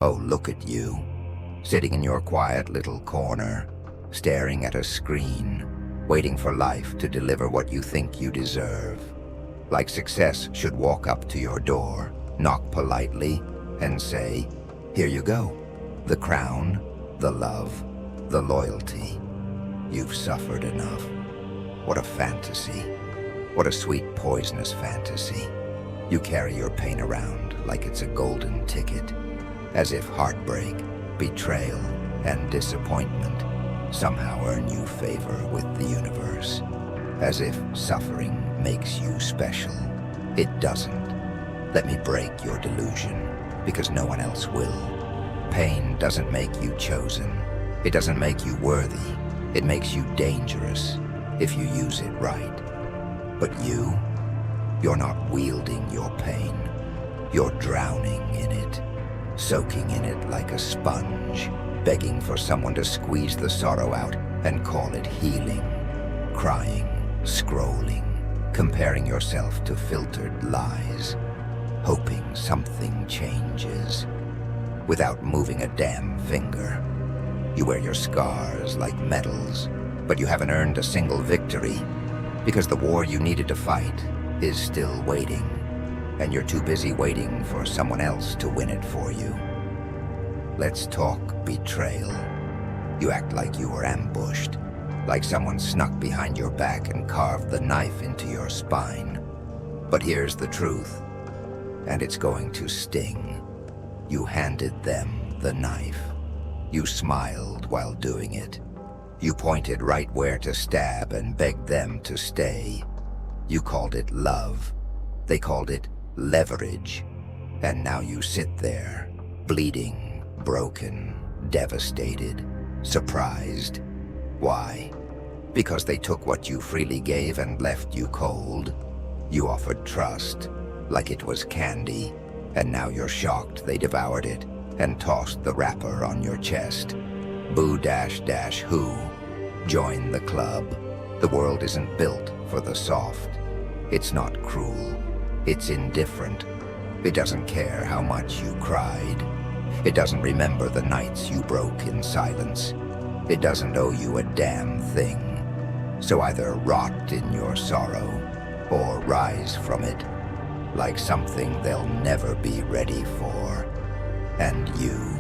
Oh, look at you, sitting in your quiet little corner, staring at a screen, waiting for life to deliver what you think you deserve. Like success should walk up to your door, knock politely, and say, "Here you go. The crown, the love, the loyalty. You've suffered enough." What a fantasy. What a sweet, poisonous fantasy. You carry your pain around like it's a golden ticket, as if heartbreak, betrayal, and disappointment somehow earn you favor with the universe. As if suffering makes you special. It doesn't. Let me break your delusion, because no one else will. Pain doesn't make you chosen. It doesn't make you worthy. It makes you dangerous if you use it right. But you're not wielding your pain. You're drowning in it, soaking in it like a sponge, begging for someone to squeeze the sorrow out and call it healing. Crying, scrolling, comparing yourself to filtered lies, hoping something changes, without moving a damn finger. You wear your scars like medals, but you haven't earned a single victory, because the war you needed to fight is still waiting, and you're too busy waiting for someone else to win it for you. Let's talk betrayal. You act like you were ambushed, like someone snuck behind your back and carved the knife into your spine. But here's the truth, and it's going to sting. You handed them the knife. You smiled while doing it. You pointed right where to stab and begged them to stay. You called it love. They called it leverage. And now you sit there, bleeding, broken, devastated, surprised. Why? Because they took what you freely gave and left you cold. You offered trust, like it was candy, and now you're shocked they devoured it and tossed the wrapper on your chest. Boo-who. Join the club. The world isn't built for the soft. It's not cruel. It's indifferent. It doesn't care how much you cried. It doesn't remember the nights you broke in silence. It doesn't owe you a damn thing. So either rot in your sorrow or rise from it like something they'll never be ready for. And you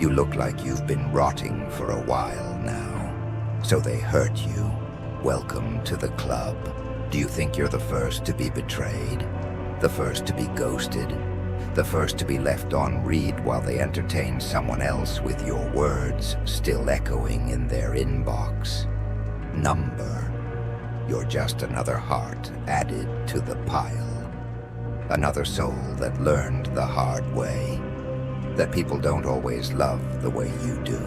look like you've been rotting for a while now. So they hurt you. Welcome to the club. Do you think you're the first to be betrayed? The first to be ghosted? The first to be left on read while they entertain someone else with your words still echoing in their inbox? Number. You're just another heart added to the pile. Another soul that learned the hard way that people don't always love the way you do.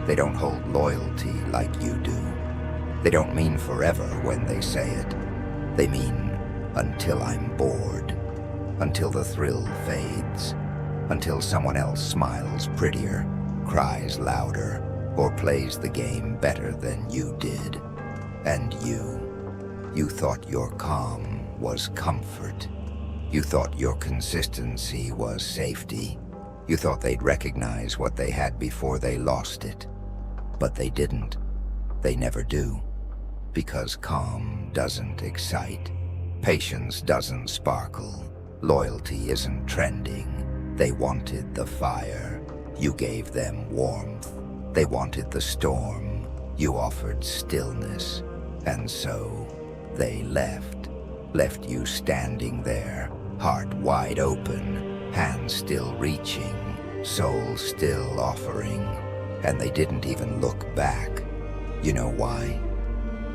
They don't hold loyalty like you do. They don't mean forever when they say it. They mean until I'm bored, until the thrill fades, until someone else smiles prettier, cries louder, or plays the game better than you did. And you thought your calm was comfort. You thought your consistency was safety. You thought they'd recognize what they had before they lost it. But they didn't. They never do. Because calm doesn't excite. Patience doesn't sparkle. Loyalty isn't trending. They wanted the fire. You gave them warmth. They wanted the storm. You offered stillness. And so they left you standing there, heart wide open, hands still reaching, soul still offering, and they didn't even look back. You know why?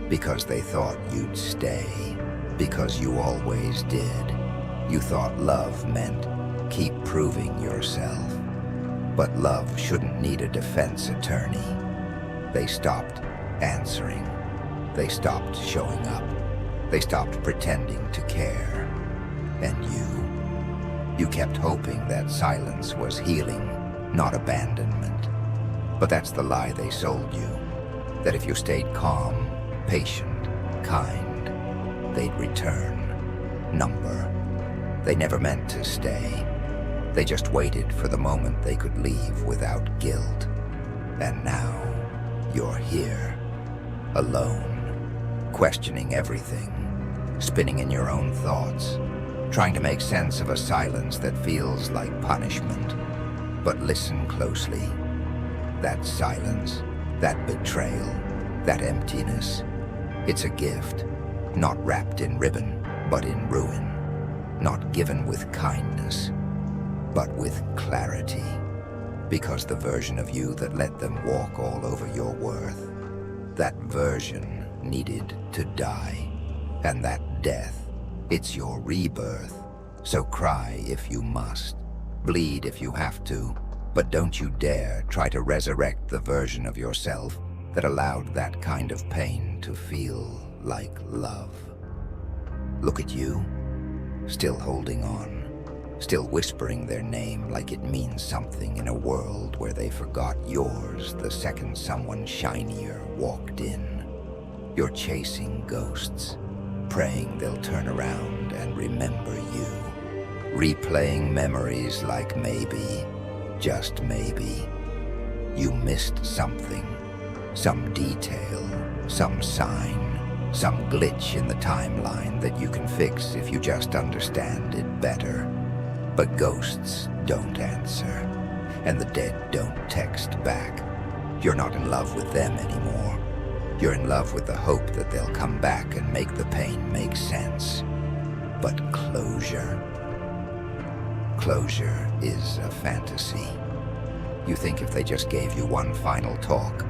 Because they thought you'd stay, because you always did. You thought love meant keep proving yourself. But love shouldn't need a defense attorney. They stopped answering. They stopped showing up. They stopped pretending to care. And you kept hoping that silence was healing, not abandonment. But that's the lie they sold you. That if you stayed calm, patient, kind, they'd return. Number. They never meant to stay. They just waited for the moment they could leave without guilt. And now, you're here, alone, questioning everything, spinning in your own thoughts, trying to make sense of a silence that feels like punishment. But listen closely. That silence, that betrayal, that emptiness, it's a gift, not wrapped in ribbon, but in ruin, not given with kindness, but with clarity. Because the version of you that let them walk all over your worth, that version needed to die. And that death, it's your rebirth. So cry if you must, bleed if you have to, but don't you dare try to resurrect the version of yourself that allowed that kind of pain to feel like love. Look at you, still holding on, still whispering their name like it means something in a world where they forgot yours the second someone shinier walked in. You're chasing ghosts, praying they'll turn around and remember you, replaying memories like maybe, just maybe, you missed something, some detail, some sign, some glitch in the timeline that you can fix if you just understand it better. But ghosts don't answer, and the dead don't text back. You're not in love with them anymore. You're in love with the hope that they'll come back and make the pain make sense. But closure is a fantasy. You think if they just gave you one final talk,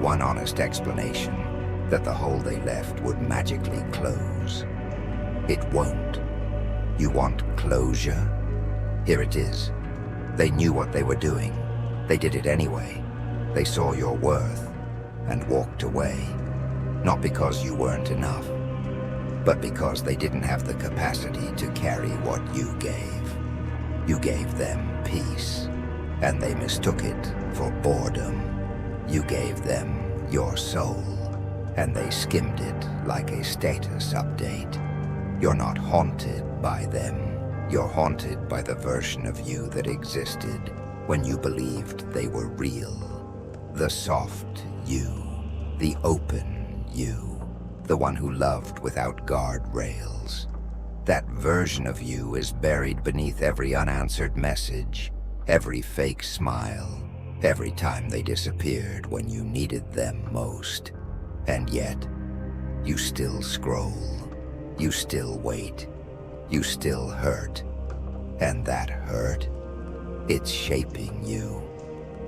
one honest explanation, that the hole they left would magically close. It won't. You want closure? Here it is. They knew what they were doing. They did it anyway. They saw your worth and walked away. Not because you weren't enough, but because they didn't have the capacity to carry what you gave. You gave them peace, and they mistook it for boredom. You gave them your soul, and they skimmed it like a status update. You're not haunted by them. You're haunted by the version of you that existed when you believed they were real. The soft you, the open you, the one who loved without guardrails. That version of you is buried beneath every unanswered message, every fake smile, every time they disappeared when you needed them most. And yet, you still scroll, you still wait, you still hurt. And that hurt, it's shaping you,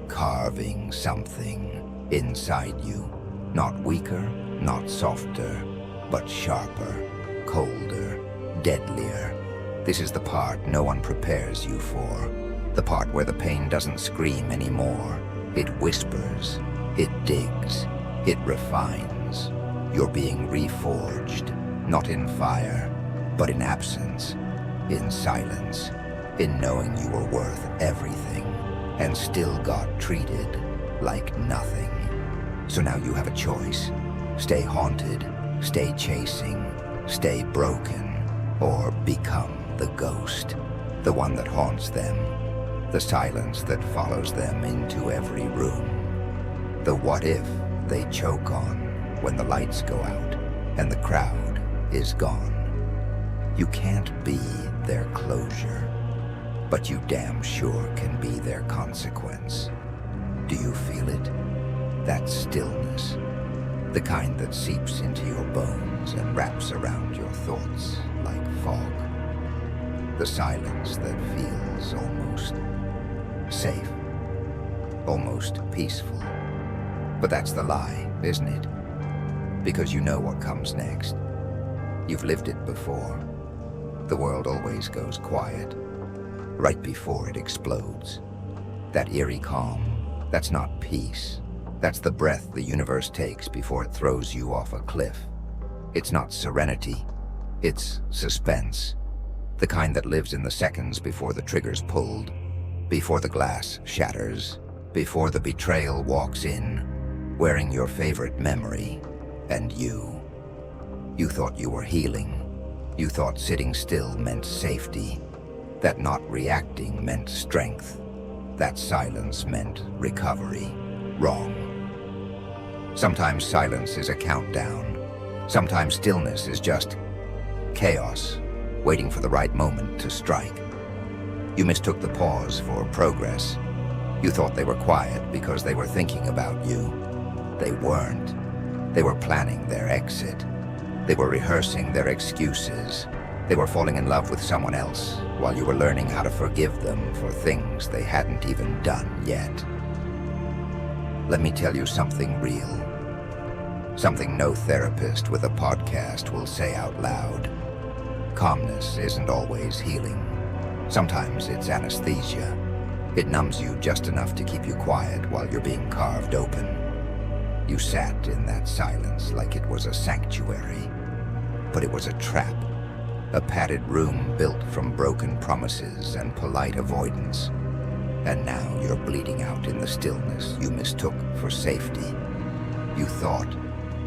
carving something inside you. Not weaker, not softer, but sharper, colder, deadlier. This is the part no one prepares you for. The part where the pain doesn't scream anymore. It whispers, it digs, it refines. You're being reforged, not in fire, but in absence, in silence, in knowing you were worth everything and still got treated like nothing. So now you have a choice. Stay haunted, stay chasing, stay broken, or become the ghost, the one that haunts them, the silence that follows them into every room. The what if they choke on when the lights go out and the crowd is gone. You can't be their closure, but you damn sure can be their consequence. Do you feel it? That stillness, the kind that seeps into your bones and wraps around your thoughts like fog. The silence that feels almost safe, almost peaceful. But that's the lie, isn't it? Because you know what comes next. You've lived it before. The world always goes quiet, right before it explodes. That eerie calm, that's not peace. That's the breath the universe takes before it throws you off a cliff. It's not serenity, it's suspense. The kind that lives in the seconds before the trigger's pulled, before the glass shatters, before the betrayal walks in, wearing your favorite memory, and you. You thought you were healing. You thought sitting still meant safety. that not reacting meant strength, that silence meant recovery. Wrong. Sometimes silence is a countdown. Sometimes stillness is just chaos, waiting for the right moment to strike. You mistook the pause for progress. You thought they were quiet because they were thinking about you. They weren't. They were planning their exit. They were rehearsing their excuses. They were falling in love with someone else while you were learning how to forgive them for things they hadn't even done yet. Let me tell you something real. Something no therapist with a podcast will say out loud. Calmness isn't always healing. Sometimes it's anesthesia. It numbs you just enough to keep you quiet while you're being carved open. You sat in that silence like it was a sanctuary, but it was a trap. A padded room built from broken promises and polite avoidance. And now you're bleeding out in the stillness you mistook for safety. You thought,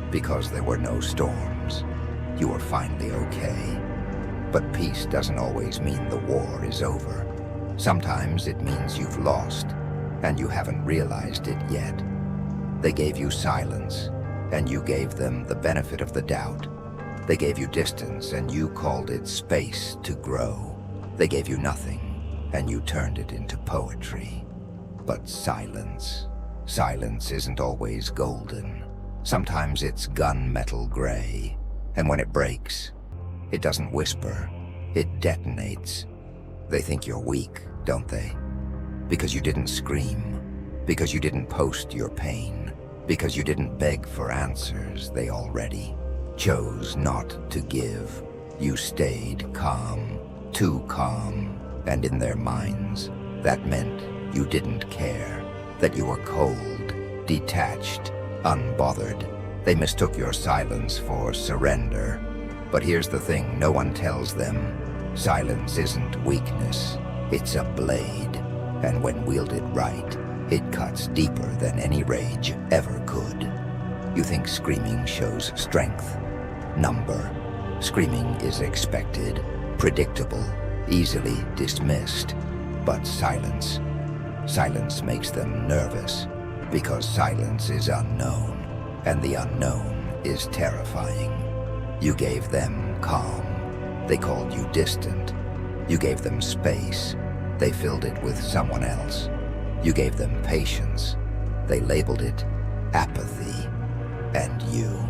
because there were no storms, you were finally okay. But peace doesn't always mean the war is over. Sometimes it means you've lost, and you haven't realized it yet. They gave you silence, and you gave them the benefit of the doubt. They gave you distance, and you called it space to grow. They gave you nothing, and you turned it into poetry. But silence isn't always golden. Sometimes it's gunmetal gray, and when it breaks, it doesn't whisper, it detonates. They think you're weak, don't they? Because you didn't scream, because you didn't post your pain, because you didn't beg for answers they already chose not to give. You stayed calm, too calm, and in their minds, that meant you didn't care, that you were cold, detached, unbothered. They mistook your silence for surrender. But here's the thing no one tells them. Silence isn't weakness, it's a blade. And when wielded right, it cuts deeper than any rage ever could. You think screaming shows strength. Number. Screaming is expected, predictable, easily dismissed. But silence makes them nervous, because silence is unknown, and the unknown is terrifying. You gave them calm. They called you distant. You gave them space. They filled it with someone else. You gave them patience. They labeled it apathy. And you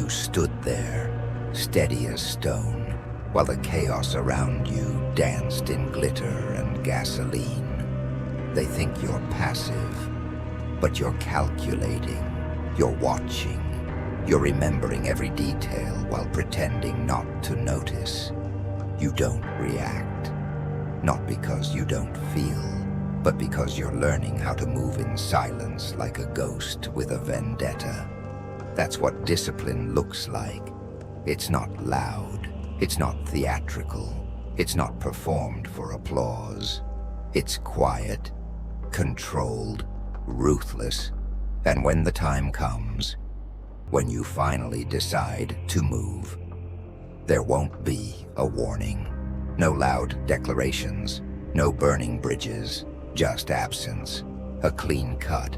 stood there, steady as stone, while the chaos around you danced in glitter and gasoline. They think you're passive, but you're calculating, you're watching, you're remembering every detail while pretending not to notice. You don't react, not because you don't feel, but because you're learning how to move in silence like a ghost with a vendetta. That's what discipline looks like. It's not loud, it's not theatrical, it's not performed for applause. It's quiet, controlled, ruthless, and when the time comes, when you finally decide to move, there won't be a warning. No loud declarations, no burning bridges, just absence. A clean cut,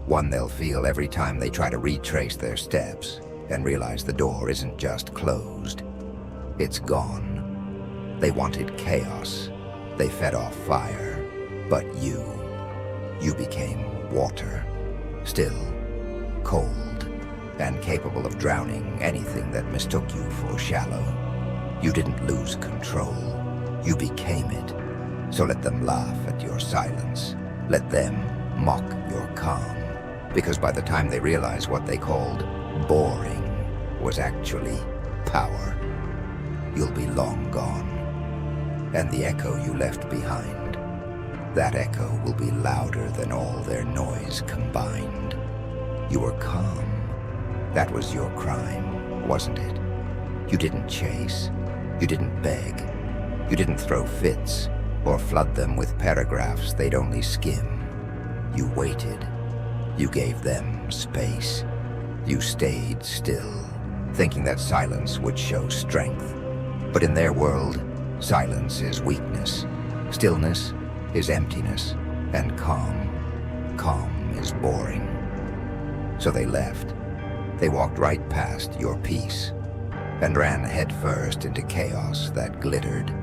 one they'll feel every time they try to retrace their steps and realize the door isn't just closed, it's gone. They wanted chaos, they fed off fire, but you became water, still, cold, and capable of drowning anything that mistook you for shallow. You didn't lose control, you became it. So let them laugh at your silence, let them mock your calm, because by the time they realize what they called boring was actually power, you'll be long gone. And the echo you left behind, that echo will be louder than all their noise combined. You were calm. That was your crime, wasn't it? You didn't chase. You didn't beg. You didn't throw fits or flood them with paragraphs they'd only skim. You waited. You gave them space. You stayed still, thinking that silence would show strength. But in their world, silence is weakness. Stillness is emptiness, and calm is boring. So they left. They walked right past your peace and ran headfirst into chaos that glittered.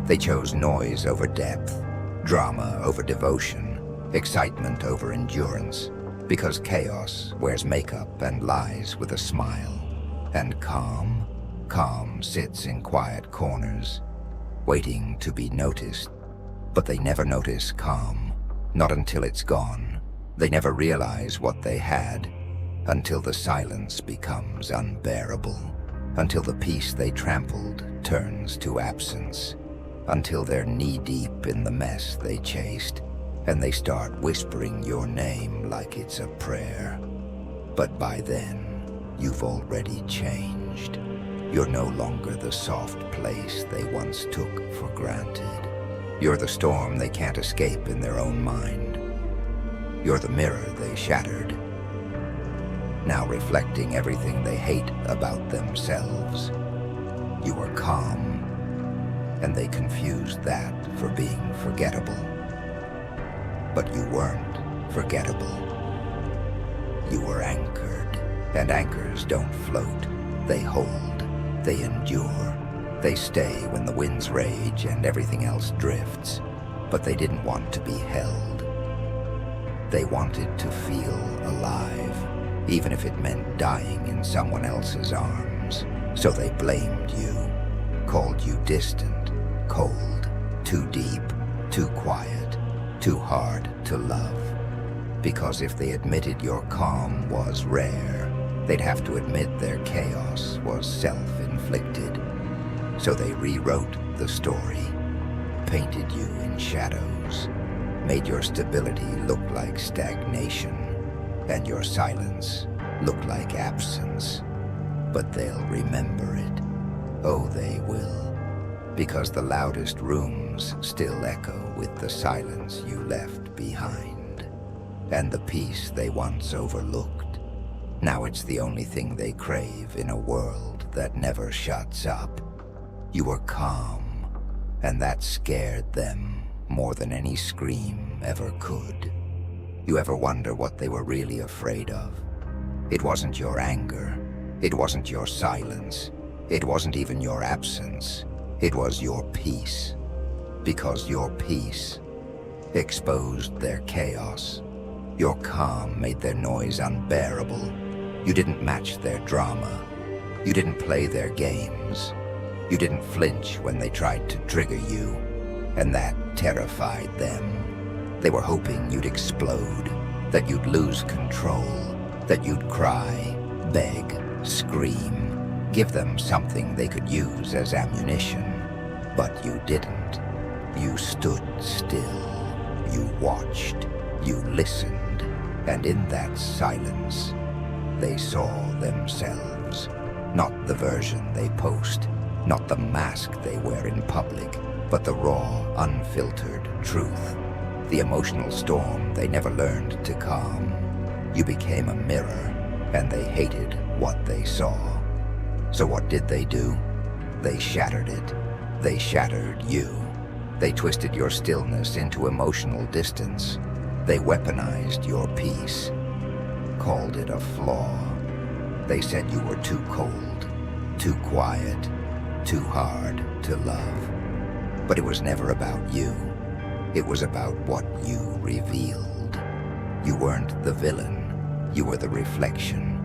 They chose noise over depth, drama over devotion, excitement over endurance, because chaos wears makeup and lies with a smile, and calm sits in quiet corners, waiting to be noticed. But they never notice calm, not until it's gone. They never realize what they had, until the silence becomes unbearable, until the peace they trampled turns to absence, until they're knee-deep in the mess they chased, and they start whispering your name like it's a prayer. But by then, you've already changed. You're no longer the soft place they once took for granted. You're the storm they can't escape in their own mind. You're the mirror they shattered, now reflecting everything they hate about themselves. You were calm, and they confused that for being forgettable. But you weren't forgettable. You were anchored, and anchors don't float. They hold, they endure, they stay when the winds rage and everything else drifts. But they didn't want to be held. They wanted to feel alive, even if it meant dying in someone else's arms. So they blamed you, called you distant, cold, too deep, too quiet, too hard to love. Because if they admitted your calm was rare, they'd have to admit their chaos was self-inflicted. So they rewrote the story, painted you in shadows, made your stability look like stagnation, and your silence look like absence. But they'll remember it. Oh, they will. Because the loudest rooms still echo with the silence you left behind. And the peace they once overlooked, now it's the only thing they crave in a world that never shuts up. You were calm, and that scared them more than any scream ever could. You ever wonder what they were really afraid of? It wasn't your anger. It wasn't your silence. It wasn't even your absence. It was your peace. Because your peace exposed their chaos. Your calm made their noise unbearable. You didn't match their drama. You didn't play their games. You didn't flinch when they tried to trigger you, and that terrified them. They were hoping you'd explode, that you'd lose control, that you'd cry, beg, scream, give them something they could use as ammunition. But you didn't. You stood still. You watched. You listened. And in that silence, they saw themselves. Not the version they post, not the mask they wear in public, but the raw, unfiltered truth. The emotional storm they never learned to calm. You became a mirror, and they hated what they saw. So what did they do? They shattered it. They shattered you. They twisted your stillness into emotional distance. They weaponized your peace, called it a flaw. They said you were too cold, too quiet, too hard to love. But it was never about you. It was about what you revealed. You weren't the villain. You were the reflection.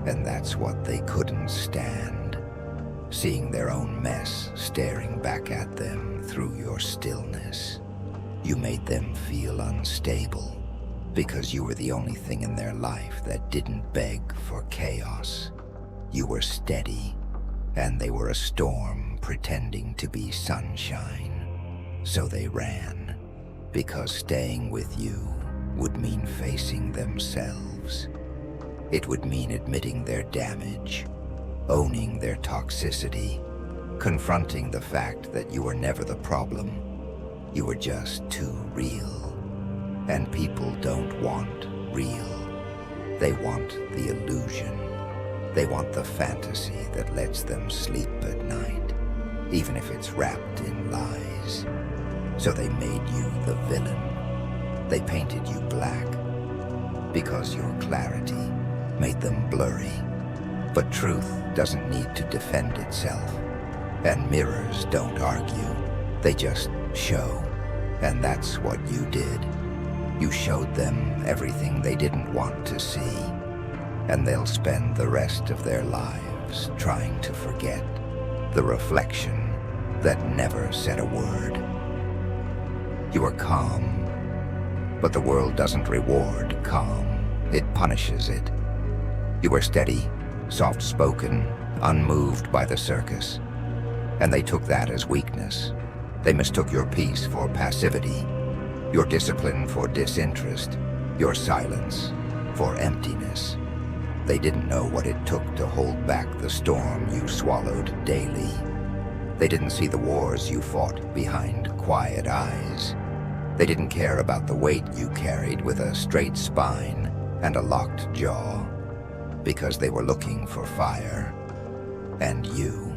And that's what they couldn't stand. Seeing their own mess staring back at them through your stillness. You made them feel unstable because you were the only thing in their life that didn't beg for chaos. You were steady, and they were a storm pretending to be sunshine. So they ran, because staying with you would mean facing themselves. It would mean admitting their damage, owning their toxicity, confronting the fact that you were never the problem. You were just too real. And people don't want real. They want the illusion. They want the fantasy that lets them sleep at night, even if it's wrapped in lies. So they made you the villain. They painted you black because your clarity made them blurry. But truth doesn't need to defend itself. And mirrors don't argue. They just show. And that's what you did. You showed them everything they didn't want to see. And they'll spend the rest of their lives trying to forget the reflection that never said a word. You are calm, but the world doesn't reward calm. It punishes it. You were steady, soft-spoken, unmoved by the circus. And they took that as weakness. They mistook your peace for passivity, your discipline for disinterest, your silence for emptiness. They didn't know what it took to hold back the storm you swallowed daily. They didn't see the wars you fought behind quiet eyes. They didn't care about the weight you carried with a straight spine and a locked jaw, because they were looking for fire. And you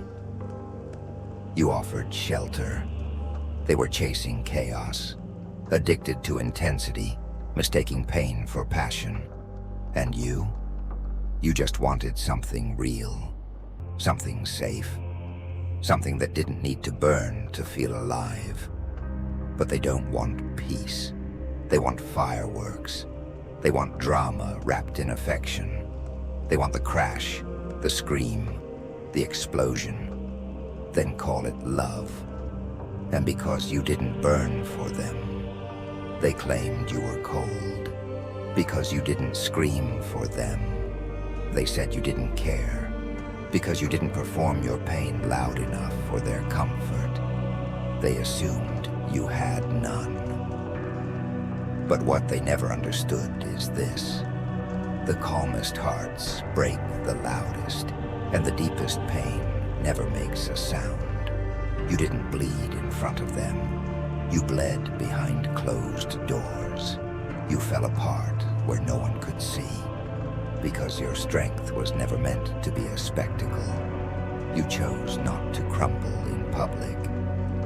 offered shelter. They were chasing chaos, addicted to intensity, mistaking pain for passion. And you just wanted something real, something safe, something that didn't need to burn to feel alive. But they don't want peace. They want fireworks. They want drama wrapped in affection. They want the crash, the scream, the explosion. Then call it love. And because you didn't burn for them, they claimed you were cold. Because you didn't scream for them, they said you didn't care. Because you didn't perform your pain loud enough for their comfort, they assumed you had none. But what they never understood is this: the calmest hearts break the loudest, and the deepest pain never makes a sound. You didn't bleed in front of them. You bled behind closed doors. You fell apart where no one could see, because your strength was never meant to be a spectacle. You chose not to crumble in public,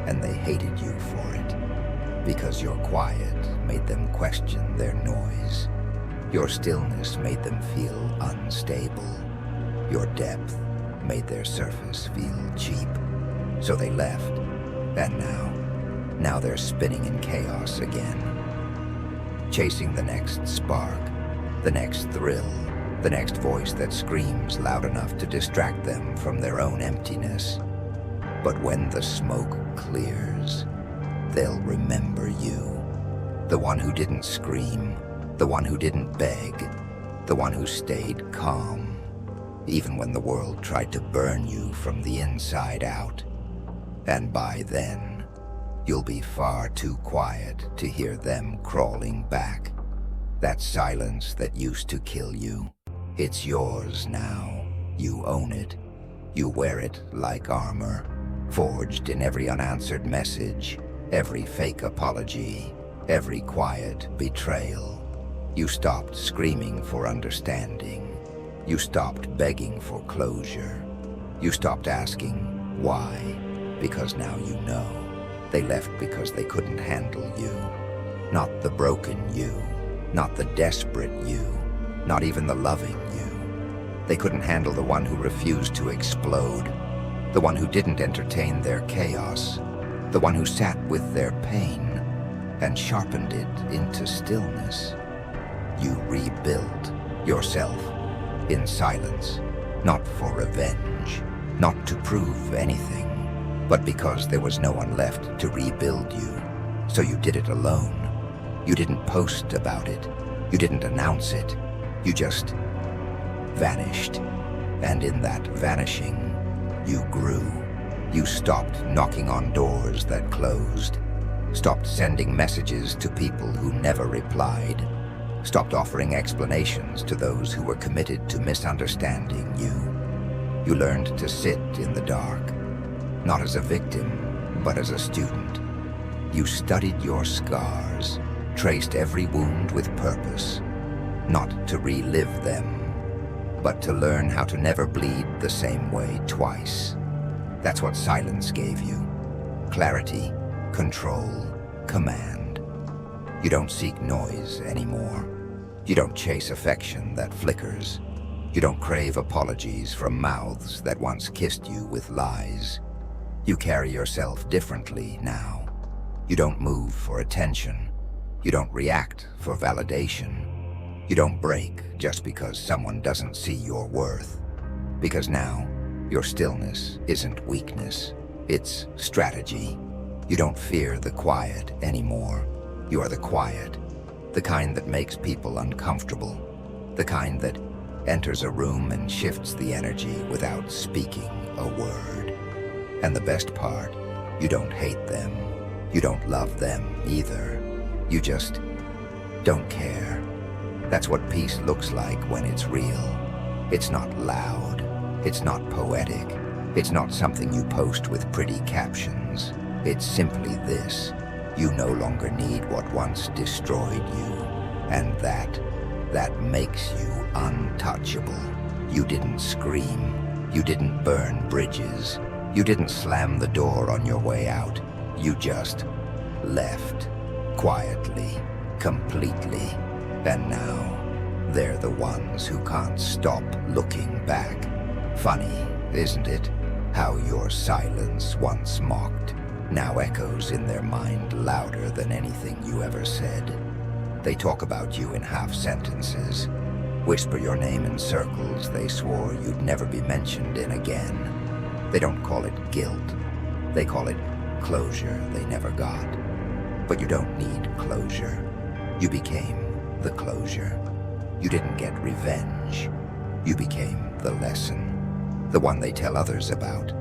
and they hated you for it, because your quiet made them question their noise. Your stillness made them feel unstable. Your depth made their surface feel cheap. So they left, and now they're spinning in chaos again, chasing the next spark, the next thrill, the next voice that screams loud enough to distract them from their own emptiness. But when the smoke clears, they'll remember you, the one who didn't scream, the one who didn't beg, the one who stayed calm, even when the world tried to burn you from the inside out. And by then, you'll be far too quiet to hear them crawling back. That silence that used to kill you, it's yours now. You own it. You wear it like armor, forged in every unanswered message, every fake apology, every quiet betrayal. You stopped screaming for understanding. You stopped begging for closure. You stopped asking why, because now you know. They left because they couldn't handle you. Not the broken you, not the desperate you, not even the loving you. They couldn't handle the one who refused to explode, the one who didn't entertain their chaos, the one who sat with their pain and sharpened it into stillness. You rebuilt yourself in silence, not for revenge, not to prove anything, but because there was no one left to rebuild you. So you did it alone. You didn't post about it. You didn't announce it. You just vanished. And in that vanishing, you grew. You stopped knocking on doors that closed, stopped sending messages to people who never replied, stopped offering explanations to those who were committed to misunderstanding you. You learned to sit in the dark, not as a victim, but as a student. You studied your scars, traced every wound with purpose, not to relive them, but to learn how to never bleed the same way twice. That's what silence gave you. Clarity, control, command. You don't seek noise anymore. You don't chase affection that flickers. You don't crave apologies from mouths that once kissed you with lies. You carry yourself differently now. You don't move for attention. You don't react for validation. You don't break just because someone doesn't see your worth. Because now, your stillness isn't weakness, it's strategy. You don't fear the quiet anymore. You are the quiet, the kind that makes people uncomfortable, the kind that enters a room and shifts the energy without speaking a word. And the best part, you don't hate them. You don't love them either. You just don't care. That's what peace looks like when it's real. It's not loud. It's not poetic. It's not something you post with pretty captions. It's simply this. You no longer need what once destroyed you. And that makes you untouchable. You didn't scream. You didn't burn bridges. You didn't slam the door on your way out. You just left. Quietly. Completely. And now, they're the ones who can't stop looking back. Funny, isn't it? How your silence once mocked now echoes in their mind louder than anything you ever said. They talk about you in half sentences, whisper your name in circles they swore you'd never be mentioned in again. They don't call it guilt. They call it closure they never got. But you don't need closure. You became the closure. You didn't get revenge. You became the lesson, the one they tell others about,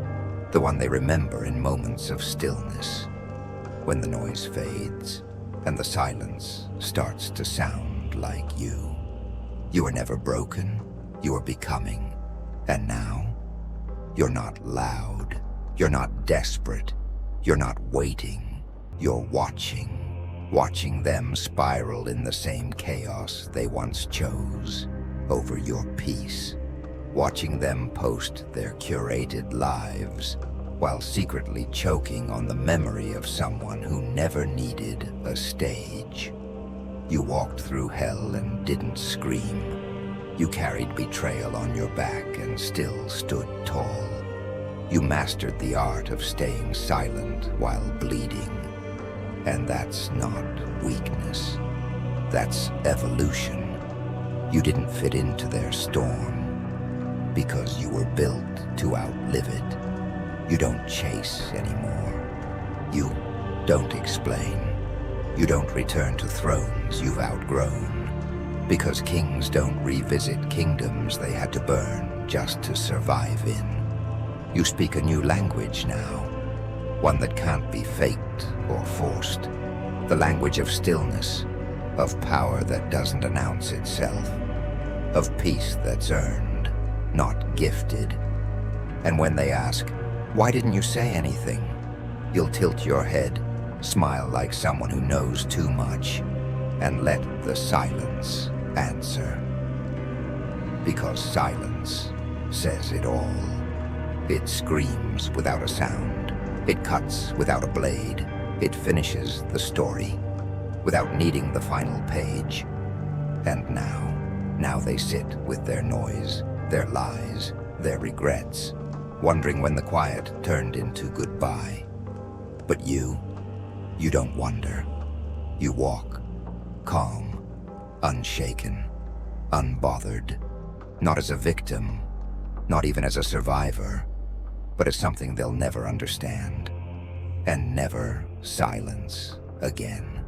the one they remember in moments of stillness, when the noise fades and the silence starts to sound like you. You were never broken, you were becoming, and now you're not loud, you're not desperate, you're not waiting, you're watching. Watching them spiral in the same chaos they once chose over your peace. Watching them post their curated lives while secretly choking on the memory of someone who never needed a stage. You walked through hell and didn't scream. You carried betrayal on your back and still stood tall. You mastered the art of staying silent while bleeding. And that's not weakness. That's evolution. You didn't fit into their storm because you were built to outlive it. You don't chase anymore. You don't explain. You don't return to thrones you've outgrown because kings don't revisit kingdoms they had to burn just to survive in. You speak a new language now. One that can't be faked or forced. The language of stillness, of power that doesn't announce itself, of peace that's earned, not gifted. And when they ask, "Why didn't you say anything?" you'll tilt your head, smile like someone who knows too much, and let the silence answer. Because silence says it all. It screams without a sound. It cuts without a blade. It finishes the story without needing the final page. And now they sit with their noise, their lies, their regrets, wondering when the quiet turned into goodbye. But you don't wonder. You walk, calm, unshaken, unbothered, not as a victim, not even as a survivor, but as something they'll never understand, and never silence again.